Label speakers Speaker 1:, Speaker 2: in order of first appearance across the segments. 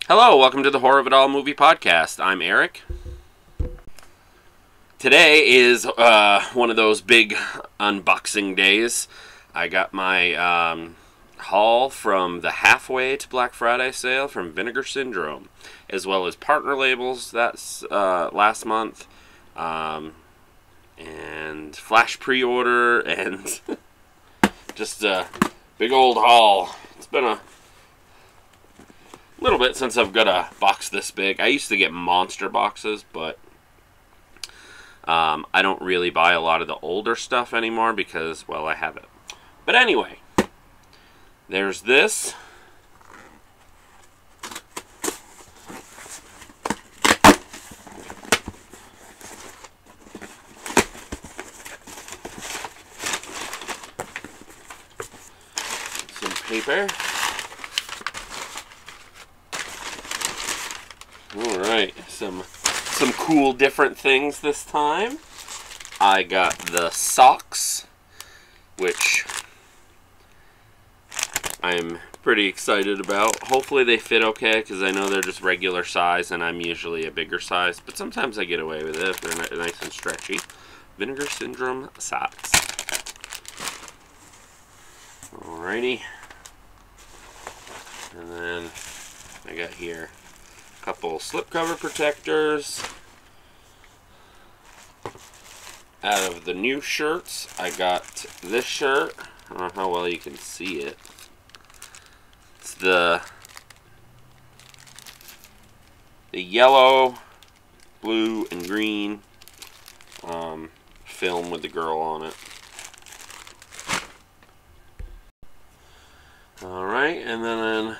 Speaker 1: Hello, welcome to the Horror of It All movie podcast. I'm Eric. Today is one of those big unboxing days. I got my haul from the halfway to Black Friday sale from Vinegar Syndrome, as well as partner labels that's last month, and flash pre-order, and just a big old haul. It's been a little bit since I've got a box this big. I used to get monster boxes, but I don't really buy a lot of the older stuff anymore because, well, I have it. But anyway, there's this. Some paper. Alright, some cool different things this time. I got the socks, which I'm pretty excited about. Hopefully they fit okay, because I know they're just regular size, and I'm usually a bigger size, but sometimes I get away with it if they're nice and stretchy. Vinegar Syndrome socks. Alrighty. And then I got here couple slipcover protectors. Out of the new shirts, I got this shirt. I don't know how well you can see it. It's the yellow, blue, and green film with the girl on it. Alright, and then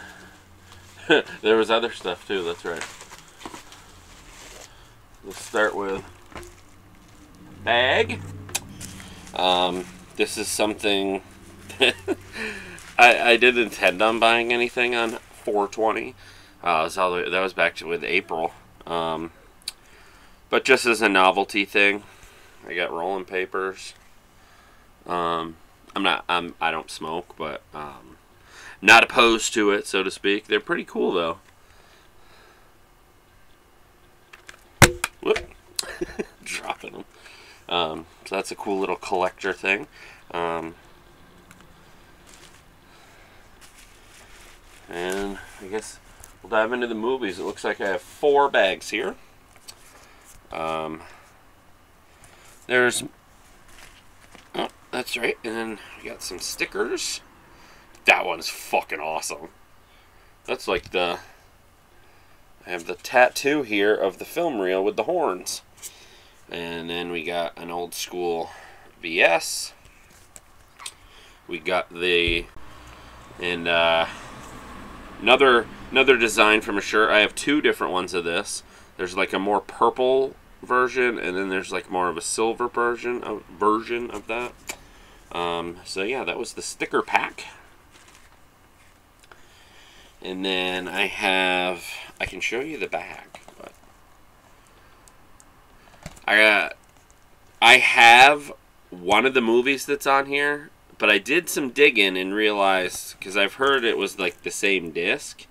Speaker 1: there was other stuff too, that's right. Let's start with bag. This is something I didn't intend on buying anything on 4/20. That was back with April. But just as a novelty thing, I got rolling papers. I don't smoke, but not opposed to it, so to speak. They're pretty cool, though. Whoop. Dropping them. So that's a cool little collector thing. And I guess we'll dive into the movies. It looks like I have 4 bags here. There's... Oh, that's right. And then we got some stickers. That one's fucking awesome. That's like I have the tattoo here of the film reel with the horns. And then we got an old school VS. We got another design from a shirt. I have 2 different ones of this. There's like a more purple version, and then there's like more of a silver version of that. So yeah, that was the sticker pack. And then I can show you the bag, but I have one of the movies that's on here, but I did some digging and realized, because I've heard it was like the same disc,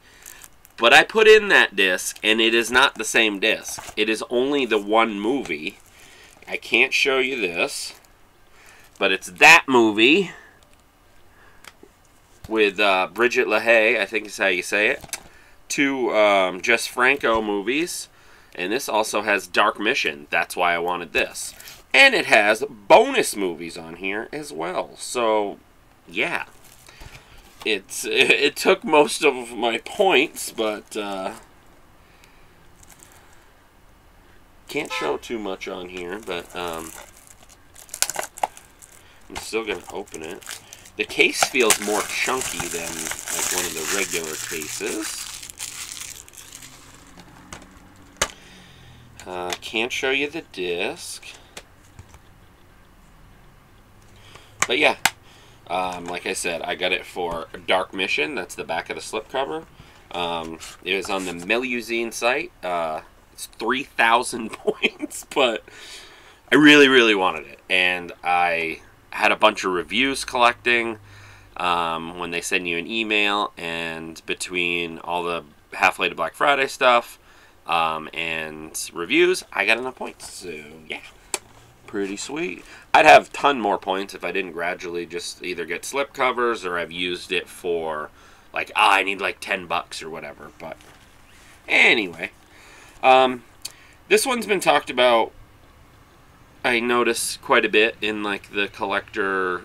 Speaker 1: but I put in that disc and it is not the same disc. It is only the one movie. I can't show you this, but it's that movie with Bridget LaHaye, I think is how you say it. 2 Jess Franco movies. And this also has Dark Mission. That's why I wanted this. And it has bonus movies on here as well. So, yeah. It took most of my points, but can't show too much on here, but I'm still going to open it. The case feels more chunky than like one of the regular cases. Can't show you the disc. But yeah, like I said, I got it for Dark Mission. That's the back of the slipcover. It was on the Melusine site. It's 3,000 points, but I really, really wanted it. And I had a bunch of reviews collecting when they send you an email, and between all the halfway to Black Friday stuff and reviews, I got enough points. So, yeah. Pretty sweet. I'd have a ton more points if I didn't gradually just either get slip covers or I've used it for, like, I need like $10 or whatever. But anyway, this one's been talked about, I notice, quite a bit in like the collector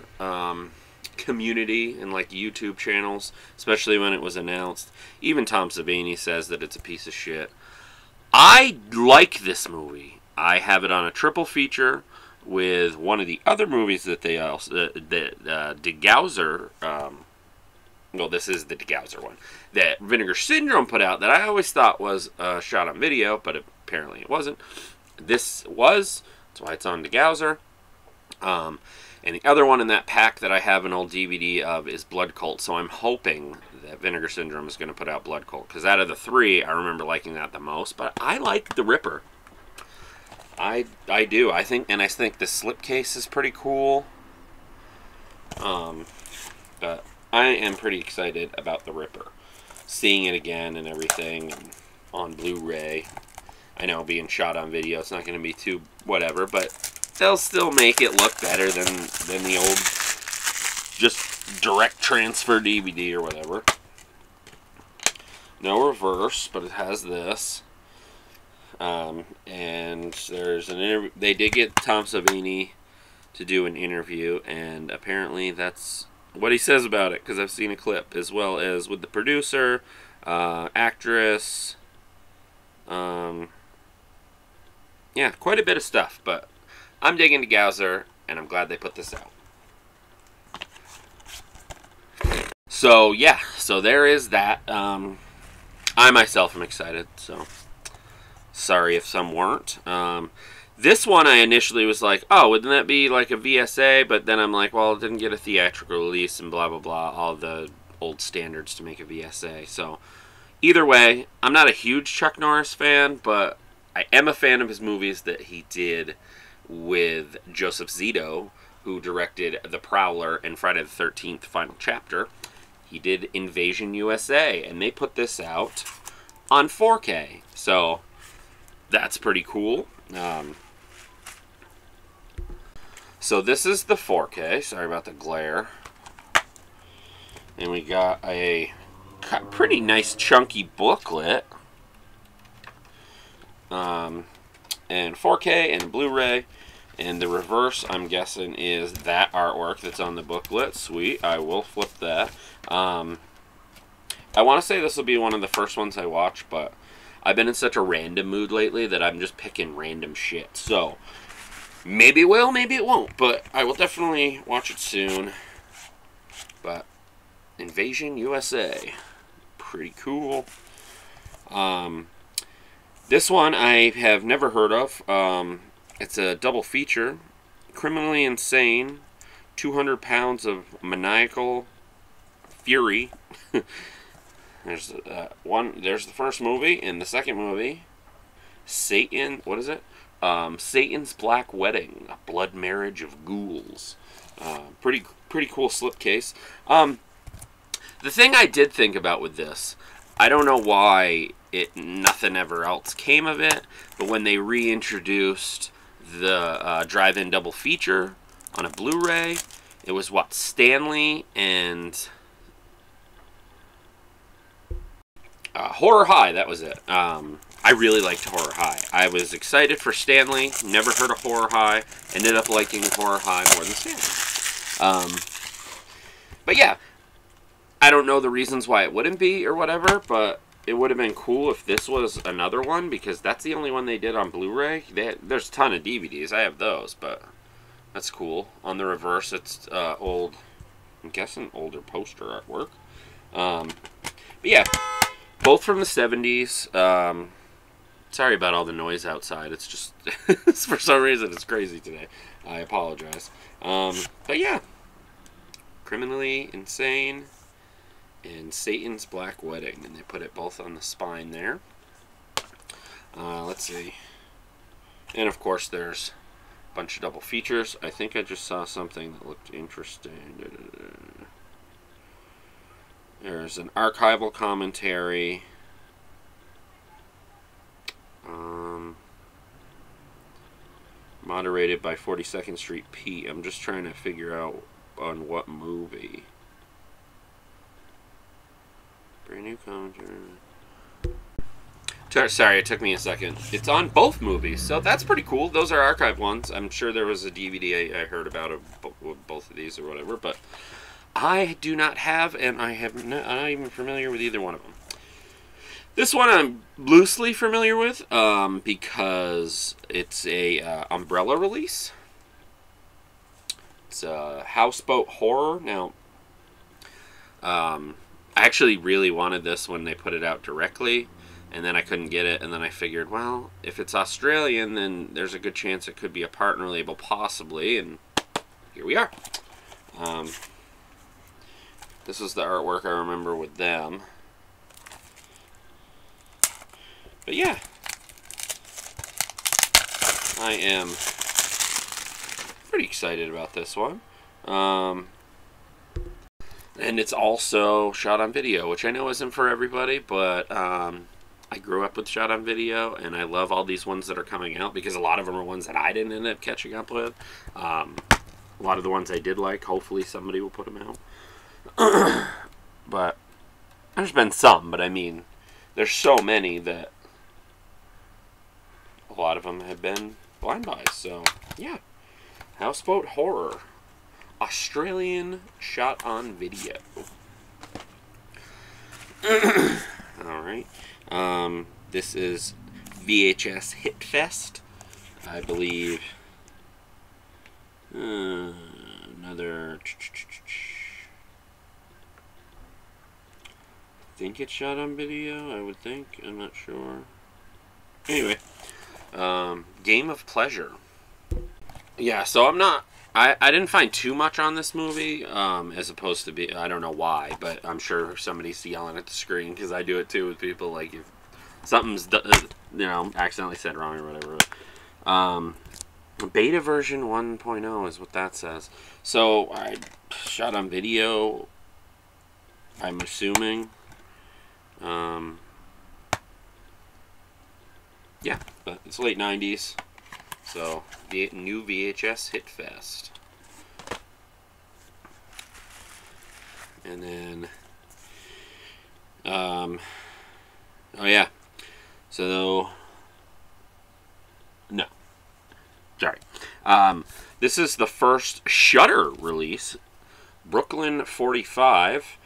Speaker 1: community and like YouTube channels, especially when it was announced. Even Tom Savini says that it's a piece of shit. I like this movie. I have it on a triple feature with one of the other movies that they also, DeGauser, well, this is the DeGauser one, that Vinegar Syndrome put out that I always thought was shot on video, but apparently it wasn't. This was, that's why it's on DeGauser. And the other one in that pack that I have an old DVD of is Blood Cult, so I'm hoping that Vinegar Syndrome is going to put out Blood Cult, because out of the three, I remember liking that the most, but I like The Ripper. I do. I think the slipcase is pretty cool. But I am pretty excited about The Ripper. Seeing it again and everything and on Blu-ray. I know being shot on video, it's not going to be too whatever, but they'll still make it look better than the old just direct transfer DVD or whatever. No reverse, but it has this. And there's an interview. They did get Tom Savini to do an interview, and apparently that's what he says about it, because I've seen a clip, as well as with the producer, actress, yeah, quite a bit of stuff, but I'm digging DeGauser, and I'm glad they put this out. So, yeah, so there is that. I myself am excited, so sorry if some weren't. This one I initially was like, oh, wouldn't that be like a VSA? But then I'm like, well, it didn't get a theatrical release and blah, blah, blah. All the old standards to make a VSA. So either way, I'm not a huge Chuck Norris fan, but I am a fan of his movies that he did with Joseph Zito, who directed The Prowler and Friday the 13th Final Chapter. He did Invasion USA, and they put this out on 4K. So that's pretty cool. So this is the 4K. Sorry about the glare. And we got a pretty nice chunky booklet. And 4K and Blu-ray. And the reverse, I'm guessing, is that artwork that's on the booklet. Sweet. I will flip that. I want to say this will be one of the first ones I watch, but I've been in such a random mood lately that I'm just picking random shit. So, maybe it will, maybe it won't. But I will definitely watch it soon. But, Invasion USA. Pretty cool. This one I have never heard of. It's a double feature. Criminally Insane. 200 Pounds of Maniacal Fury. There's there's the first movie, and the second movie, what is it? Satan's Black Wedding, a blood marriage of ghouls. Pretty cool slipcase. The thing I did think about with this, I don't know why nothing ever else came of it, but when they reintroduced the drive-in double feature on a Blu-ray, it was what, Stanley and Horror High, that was it. I really liked Horror High. I was excited for Stanley, never heard of Horror High, ended up liking Horror High more than Stanley. But yeah, I don't know the reasons why it wouldn't be or whatever, but it would have been cool if this was another one, because that's the only one they did on Blu-ray. There's a ton of DVDs, I have those, but that's cool. On the reverse, it's old, I'm guessing older poster artwork. But yeah, both from the 70s. Sorry about all the noise outside. It's just, for some reason, it's crazy today. I apologize. But yeah, Criminally Insane and Satan's Black Wedding. And they put it both on the spine there. Let's see. And of course, there's a bunch of double features. I think I just saw something that looked interesting. There's an archival commentary. Moderated by 42nd Street Pete. I'm just trying to figure out on what movie. Brand new commentary. Sorry, it took me a second. It's on both movies, so that's pretty cool. Those are archived ones. I'm sure there was a DVD I heard about of both of these or whatever, but I do not have, and I'm not even familiar with either one of them. This one I'm loosely familiar with because it's a Umbrella release. It's a houseboat horror. Now, I actually really wanted this when they put it out directly, and then I couldn't get it, and then I figured, well, if it's Australian, then there's a good chance it could be a partner label, possibly, and here we are. This is the artwork I remember with them. But yeah, I am pretty excited about this one. And it's also shot on video, which I know isn't for everybody, but I grew up with shot on video, and I love all these ones that are coming out because a lot of them are ones that I didn't end up catching up with. A lot of the ones I did like, hopefully somebody will put them out. But there's been some, but I mean, there's so many that a lot of them have been blind buys. So yeah, Houseboat Horror, Australian shot on video. Alright. This is VHS Hit Fest, I believe. Another. I think it's shot on video, I would think. I'm not sure. Anyway. Game of Pleasure. Yeah, so I'm not. I didn't find too much on this movie, as opposed to be, I don't know why, but I'm sure somebody's yelling at the screen, because I do it too with people, like, if something's, you know, accidentally said wrong or whatever. Beta version 1.0 is what that says. So, I shot on video, I'm assuming. Yeah, but it's late 90s. So, the new VHS Hit Fest. And then, oh yeah. So, no. Sorry. This is the first Shudder release, Brooklyn 45.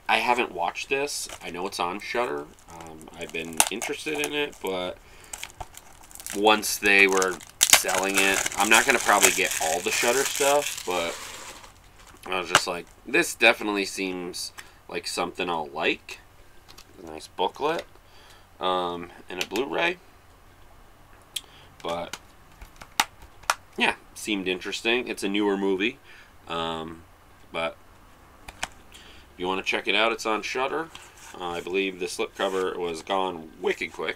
Speaker 1: I haven't watched this. I know it's on Shudder. I've been interested in it, but once they were selling it, I'm not going to probably get all the Shudder stuff, but I was just like, this definitely seems like something I'll like. A nice booklet, and a Blu-ray. But yeah, seemed interesting. It's a newer movie, but if you want to check it out, it's on Shudder. I believe the slipcover was gone wicked quick,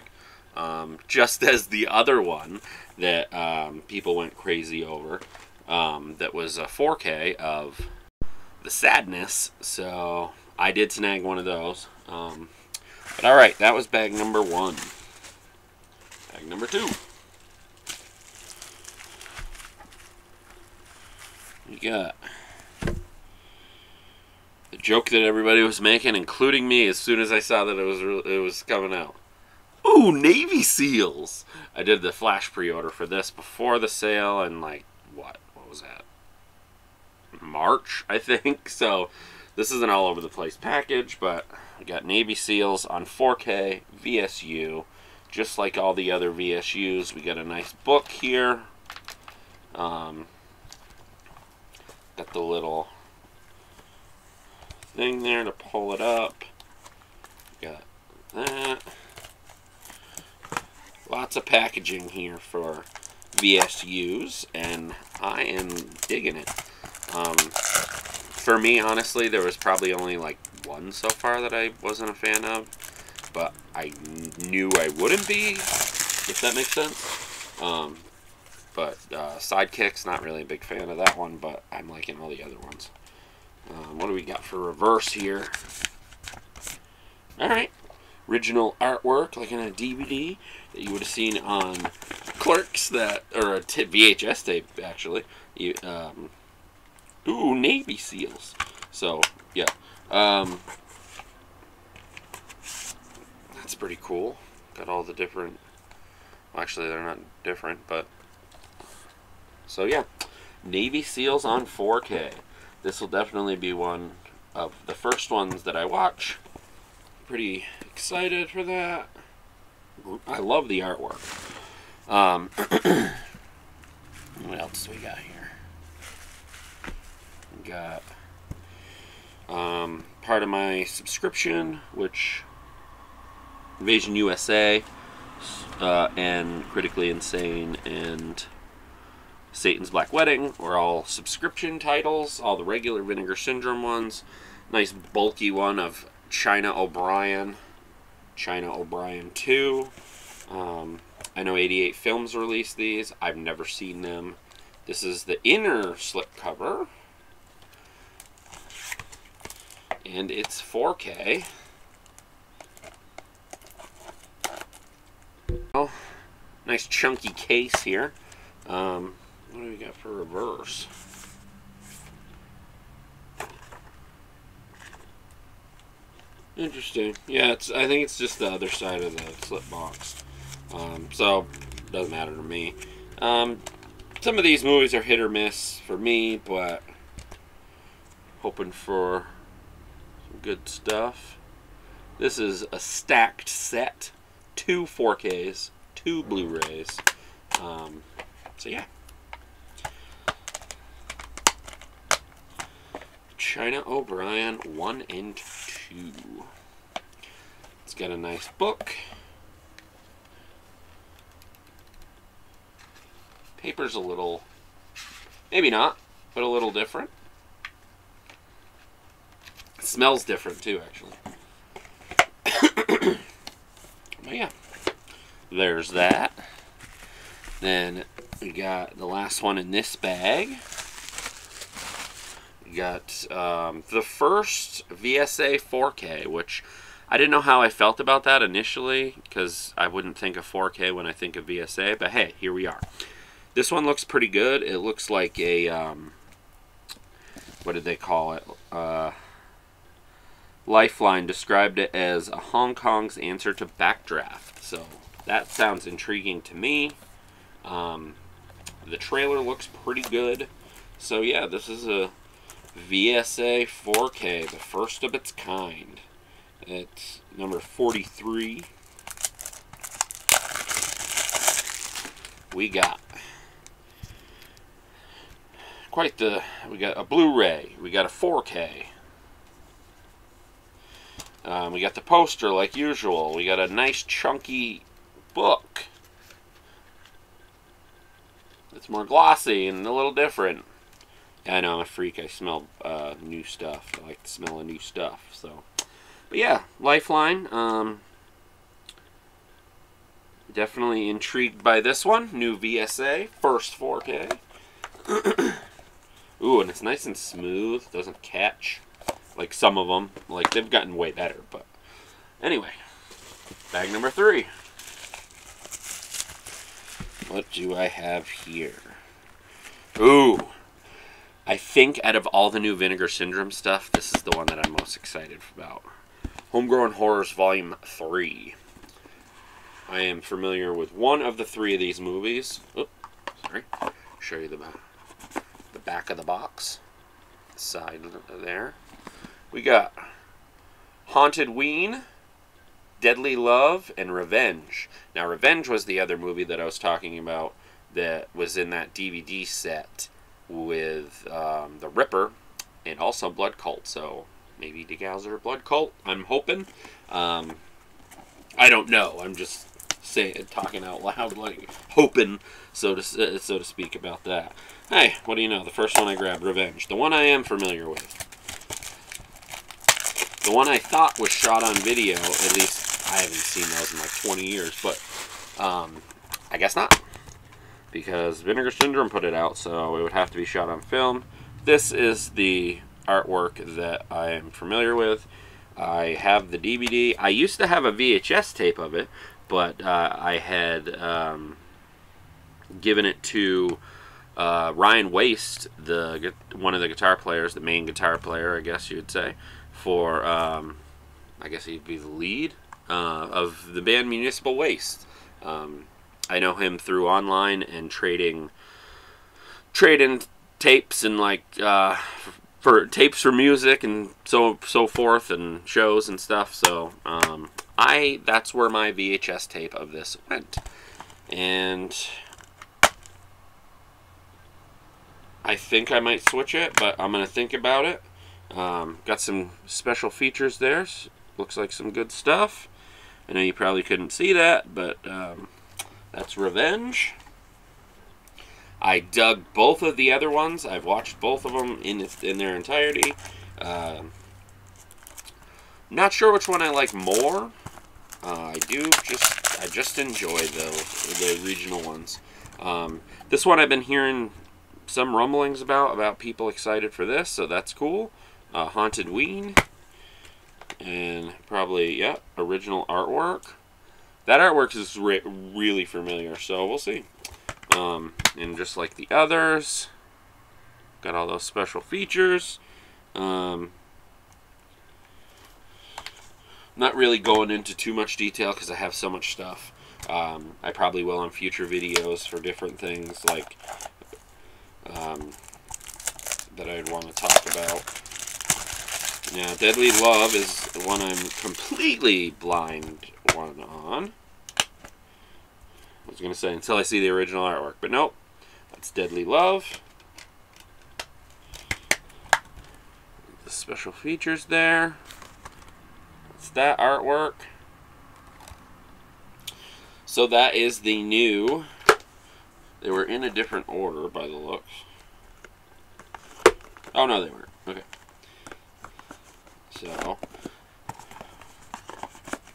Speaker 1: just as the other one that people went crazy over. That was a 4K of The Sadness, so I did snag one of those. But alright, that was bag number 1. Bag number 2. You got the joke that everybody was making, including me, as soon as I saw that it was coming out. Ooh, Navy SEALs! I did the flash pre-order for this before the sale, and like, what was that? March, I think. So this is an all over the place package, but I got Navy SEALs on 4K VSU, just like all the other VSUs. We got a nice book here. Got the little thing there to pull it up. Got that. Lots of packaging here for VSUs, and I am digging it. For me, honestly, there was probably only like one so far that I wasn't a fan of, but I knew I wouldn't be, if that makes sense. But Sidekicks, not really a big fan of that one, but I'm liking all the other ones. What do we got for reverse here? Alright. Original artwork, like in a DVD that you would have seen on Clerks that, or a VHS tape actually. Ooh, Navy SEALs. So yeah, that's pretty cool. Got all the different. Well, actually, they're not different, but so yeah, Navy SEALs on 4K. This will definitely be one of the first ones that I watch. Pretty excited for that. I love the artwork. What else do we got here? We got part of my subscription, which Invasion USA and Critically Insane and Satan's Black Wedding were all subscription titles. All the regular Vinegar Syndrome ones. Nice bulky one of China OBrien. China OBrien 2. I know 88 Films released these. I've never seen them. This is the inner slipcover. And it's 4K. Oh, nice chunky case here. What do we got for reverse? Interesting. Yeah, I think it's just the other side of the slip box. So, doesn't matter to me. Some of these movies are hit or miss for me, but hoping for some good stuff. This is a stacked set. 2 4Ks, 2 Blu-rays. So yeah. China OBrien 1 and 2. It's got a nice book. Paper's a little, maybe not, but a little different. It smells different too, actually. But yeah, there's that. Then we got the last one in this bag. We got the first VSA 4K, which I didn't know how I felt about that initially, because I wouldn't think of 4K when I think of VSA, but hey, here we are. This one looks pretty good. It looks like a, what did they call it? Lifeline described it as a Hong Kong's answer to Backdraft. So that sounds intriguing to me. The trailer looks pretty good. So yeah, this is a VSA 4K, the first of its kind. It's number 43. We got we got a Blu-ray, we got a 4K. We got the poster like usual. We got a nice chunky book. It's more glossy and a little different. Yeah, I know, I'm a freak. I smell new stuff. I like the smell of new stuff. So, but yeah, Lifeline. Definitely intrigued by this one. New VSA, first 4K. Ooh, and it's nice and smooth. Doesn't catch like some of them. Like, they've gotten way better. But anyway, bag number 3. What do I have here? Ooh. I think out of all the new Vinegar Syndrome stuff, this is the one that I'm most excited about. Homegrown Horrors Volume 3. I am familiar with one of the 3 of these movies. Oops, sorry. Show you the back of the box. Side there. We got Haunted Wean, Deadly Love, and Revenge. Now, Revenge was the other movie that I was talking about that was in that DVD set with the Ripper and also Blood Cult. So maybe Degauser Blood Cult, I'm hoping. I don't know. I'm just talking out loud, like hoping, so to speak, about that. Hey, what do you know? The first one I grabbed, Revenge. The one I am familiar with. The one I thought was shot on video, at least I haven't seen those in like 20 years, but I guess not. Because Vinegar Syndrome put it out, so it would have to be shot on film. This is the artwork that I am familiar with. I have the DVD. I used to have a VHS tape of it, but I had given it to Ryan Waste, one of the guitar players, the main guitar player, I guess you would say, for I guess he'd be the lead of the band Municipal Waste. I know him through online and trading tapes and like for tapes for music and so forth and shows and stuff. So that's where my VHS tape of this went, and I think I might switch it, but I'm gonna think about it. Got some special features there. Looks like some good stuff. I know you probably couldn't see that, but that's Revenge. I dug both of the other ones. I've watched both of them in their entirety. Not sure which one I like more. I just enjoy the regional ones. This one I've been hearing some rumblings about people excited for this, so that's cool. Haunted Wean, and probably, yeah, original artwork. That artwork is really familiar, so we'll see. And just like the others, got all those special features. Not really going into too much detail because I have so much stuff. I probably will on future videos for different things like that I'd want to talk about. Now, Deadly Love is the one I'm completely blind on. I was going to say until I see the original artwork, but nope. That's Deadly Love. The special features there. That's that artwork. So that is the new. They were in a different order by the looks. Oh, no, they weren't. Okay. So,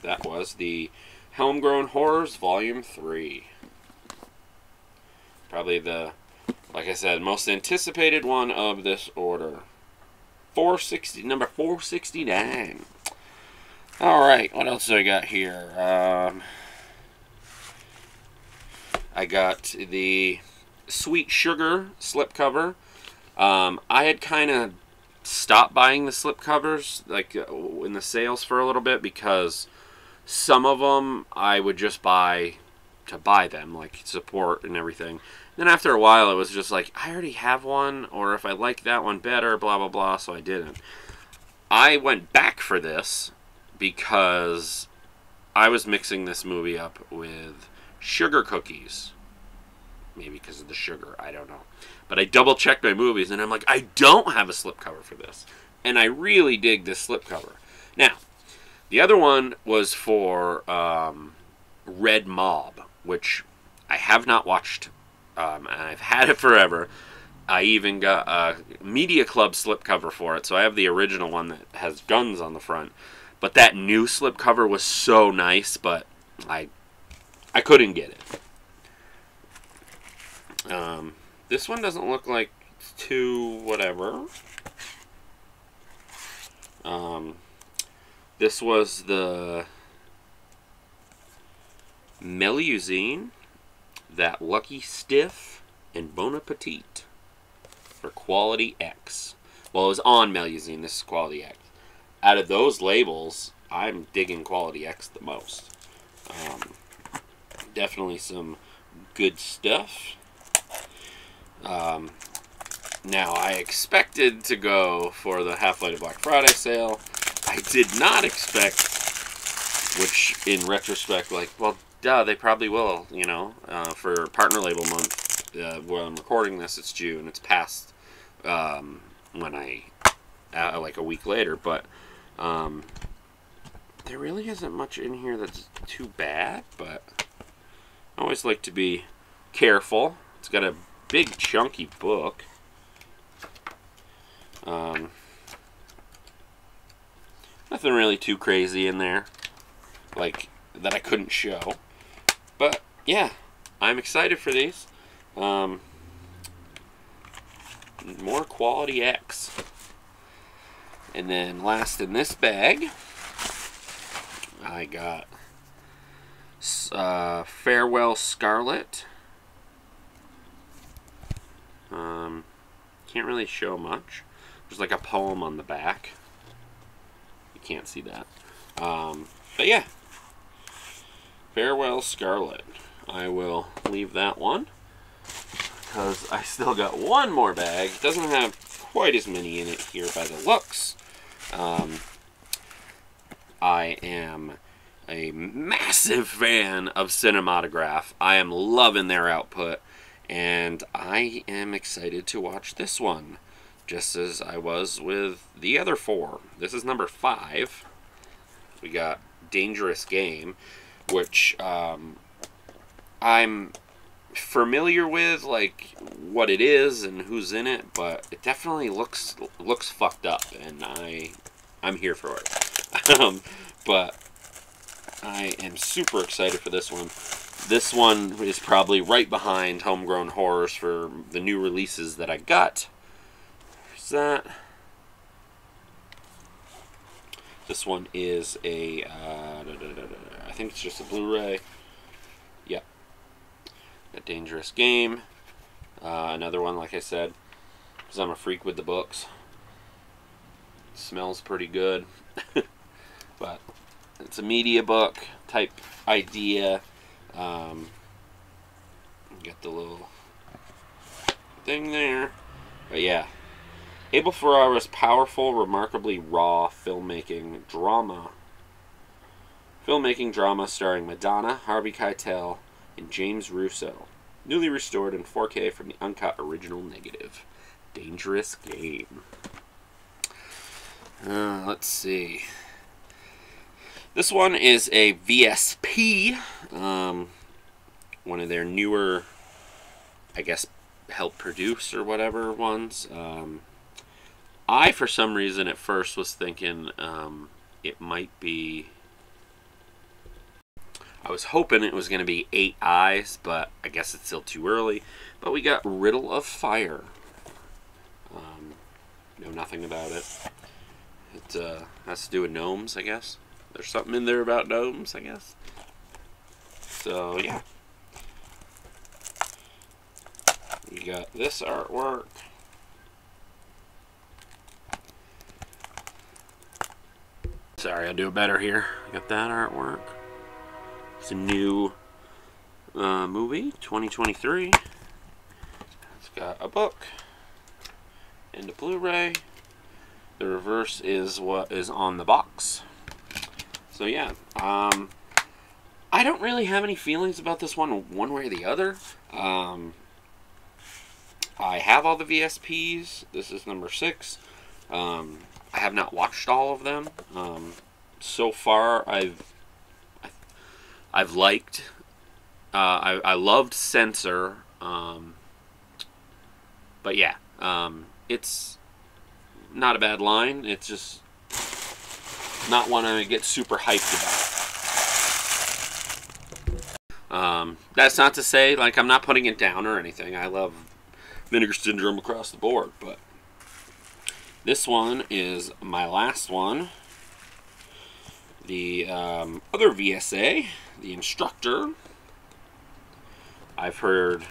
Speaker 1: that was the Homegrown Horrors Volume 3. Probably the, like I said, most anticipated one of this order. Number 469. Alright, what else do I got here? I got the Sweet Sugar slipcover. I had kind of stopped buying the slipcovers like in the sales for a little bit because some of them I would just buy to buy them, like support and everything. Then after a while it was just like, I already have one, or if I like that one better, blah blah blah, so I didn't. I went back for this because I was mixing this movie up with sugar cookies. Maybe because of the sugar, I don't know. But I double checked my movies and I'm like, I don't have a slipcover for this. And I really dig this slipcover. Now, the other one was for Red Mob, which I have not watched. And I've had it forever. I even got a Media Club slipcover for it, so I have the original one that has guns on the front. But that new slipcover was so nice, but I couldn't get it. This one doesn't look like too whatever. This was the Melusine, That Lucky Stiff, and Bon Appetit for Quality X. Well, it was on Melusine. This is Quality X. Out of those labels, I'm digging Quality X the most. Definitely some good stuff. Now, I expected to go for the Half-Life Black Friday sale. I did not expect, which in retrospect, like, well, duh, they probably will, you know, for partner label month. When I'm recording this, it's June. It's past when like a week later, but there really isn't much in here that's too bad, but I always like to be careful. It's got a big chunky book. Nothing really too crazy in there, like that I couldn't show. But yeah, I'm excited for these. More Quality X. And then last in this bag, I got Farewell Scarlet, Can't really show much. There's like a poem on the back. You can't see that. But yeah. Farewell Scarlet. I will leave that one, because I still got one more bag. It doesn't have quite as many in it here by the looks. I am a massive fan of Cinematograph. I am loving their output, and I am excited to watch this one, just as I was with the other 4. This is number 5. We got Dangerous Game, which I'm familiar with, like, what it is and who's in it, but it definitely looks fucked up, and I'm here for it. But I am super excited for this one. This one is probably right behind Homegrown Horrors for the new releases that I got. There's that. This one is a, I think it's just a Blu-ray. Yep. A Dangerous Game. Another one, like I said, because I'm a freak with the books. Smells pretty good. But it's a media book type idea. Get the little thing there. But yeah. Abel Ferrara's powerful, remarkably raw filmmaking drama starring Madonna, Harvey Keitel, and James Russo. Newly restored in 4K from the uncut original negative. Dangerous Game. Let's see. This one is a VSP. One of their newer, I guess, help produce or whatever ones. I, for some reason, at first was thinking it might be... I was hoping it was going to be 8 Eyes, but I guess it's still too early. But we got Riddle of Fire. Know nothing about it. It has to do with gnomes, I guess. There's something in there about gnomes, I guess. So, yeah. We got this artwork. Sorry, I'll do it better here. Got that artwork. It's a new movie, 2023. It's got a book and a Blu-ray. The reverse is what is on the box. So yeah, I don't really have any feelings about this one way or the other. I have all the VSPs. This is number 6. I have not watched all of them. So far, I've liked. I loved Censor. But yeah, it's not a bad line. It's just not one I get super hyped about. That's not to say, like, I'm not putting it down or anything. I love Vinegar Syndrome across the board, but this one is my last one. The other VSA, the Instructor. I've heard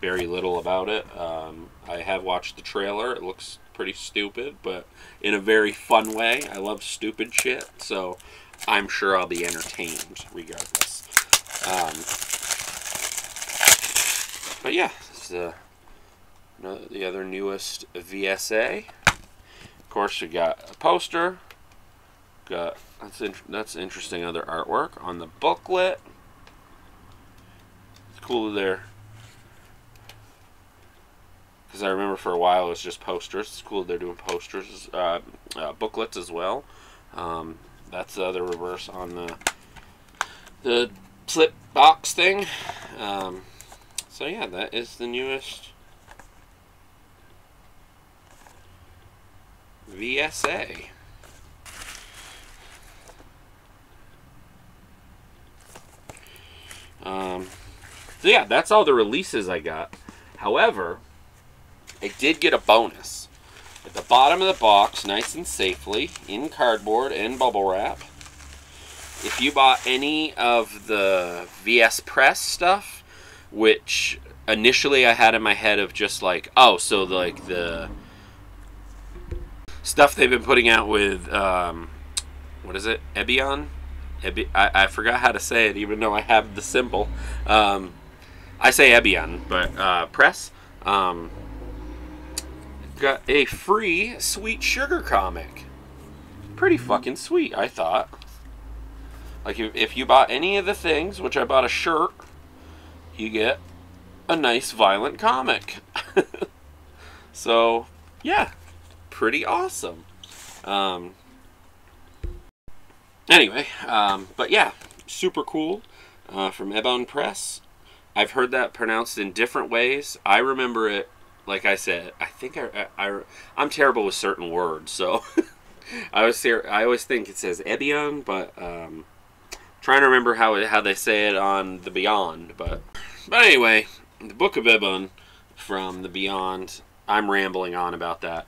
Speaker 1: very little about it. I have watched the trailer. It looks pretty stupid, but in a very fun way. I love stupid shit, so I'm sure I'll be entertained regardless. But yeah, this is the other newest VSA. Of course, we got a poster. Got that's interesting. Other artwork on the booklet. It's cool there. Because I remember for a while it was just posters. It's cool they're doing posters, booklets as well. That's the other reverse on the slip box thing. So yeah, that is the newest VSA. So yeah, that's all the releases I got. However, I did get a bonus. At the bottom of the box, nice and safely, in cardboard and bubble wrap, if you bought any of the VS Press stuff, which initially I had in my head of just like, oh, so like the stuff they've been putting out with what is it, Ebion? I forgot how to say it, even though I have the symbol. I say Ebion, but press. Got a free Sweet Sugar comic. Pretty fucking sweet, I thought. Like, if you bought any of the things, which I bought a shirt, you get a nice violent comic. So, yeah, pretty awesome. Anyway, but yeah, super cool from Ebon Press. I've heard that pronounced in different ways. I remember it, like I said, I think I'm terrible with certain words, so I always think it says Ebion, but trying to remember how they say it on the Beyond. But anyway, the Book of Ebon from the Beyond. I'm rambling on about that.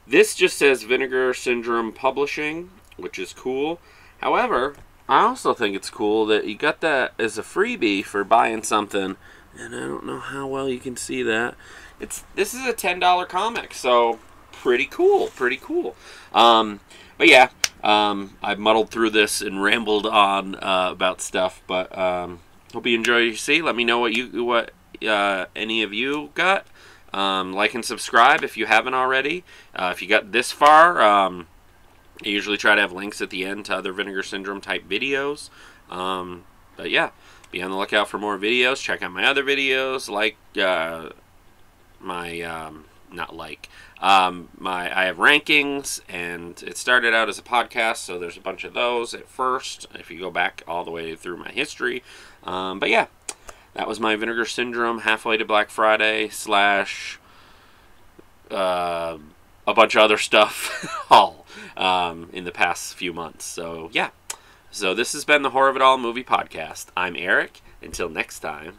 Speaker 1: This just says Vinegar Syndrome Publishing, which is cool. However, I also think it's cool that you got that as a freebie for buying something, and I don't know how well you can see that. This is a $10 comic, so pretty cool, pretty cool. But yeah, I've muddled through this and rambled on about stuff, but hope you enjoy your see. Let me know what any of you got. Like and subscribe if you haven't already. If you got this far, I usually try to have links at the end to other Vinegar Syndrome type videos. But yeah, be on the lookout for more videos. Check out my other videos, I have rankings, and it started out as a podcast, so there's a bunch of those at first, if you go back all the way through my history. But yeah, that was my Vinegar Syndrome halfway to Black Friday / a bunch of other stuff haul in the past few months. So yeah, so this has been the Horror of It All Movie Podcast. I'm Eric. Until next time.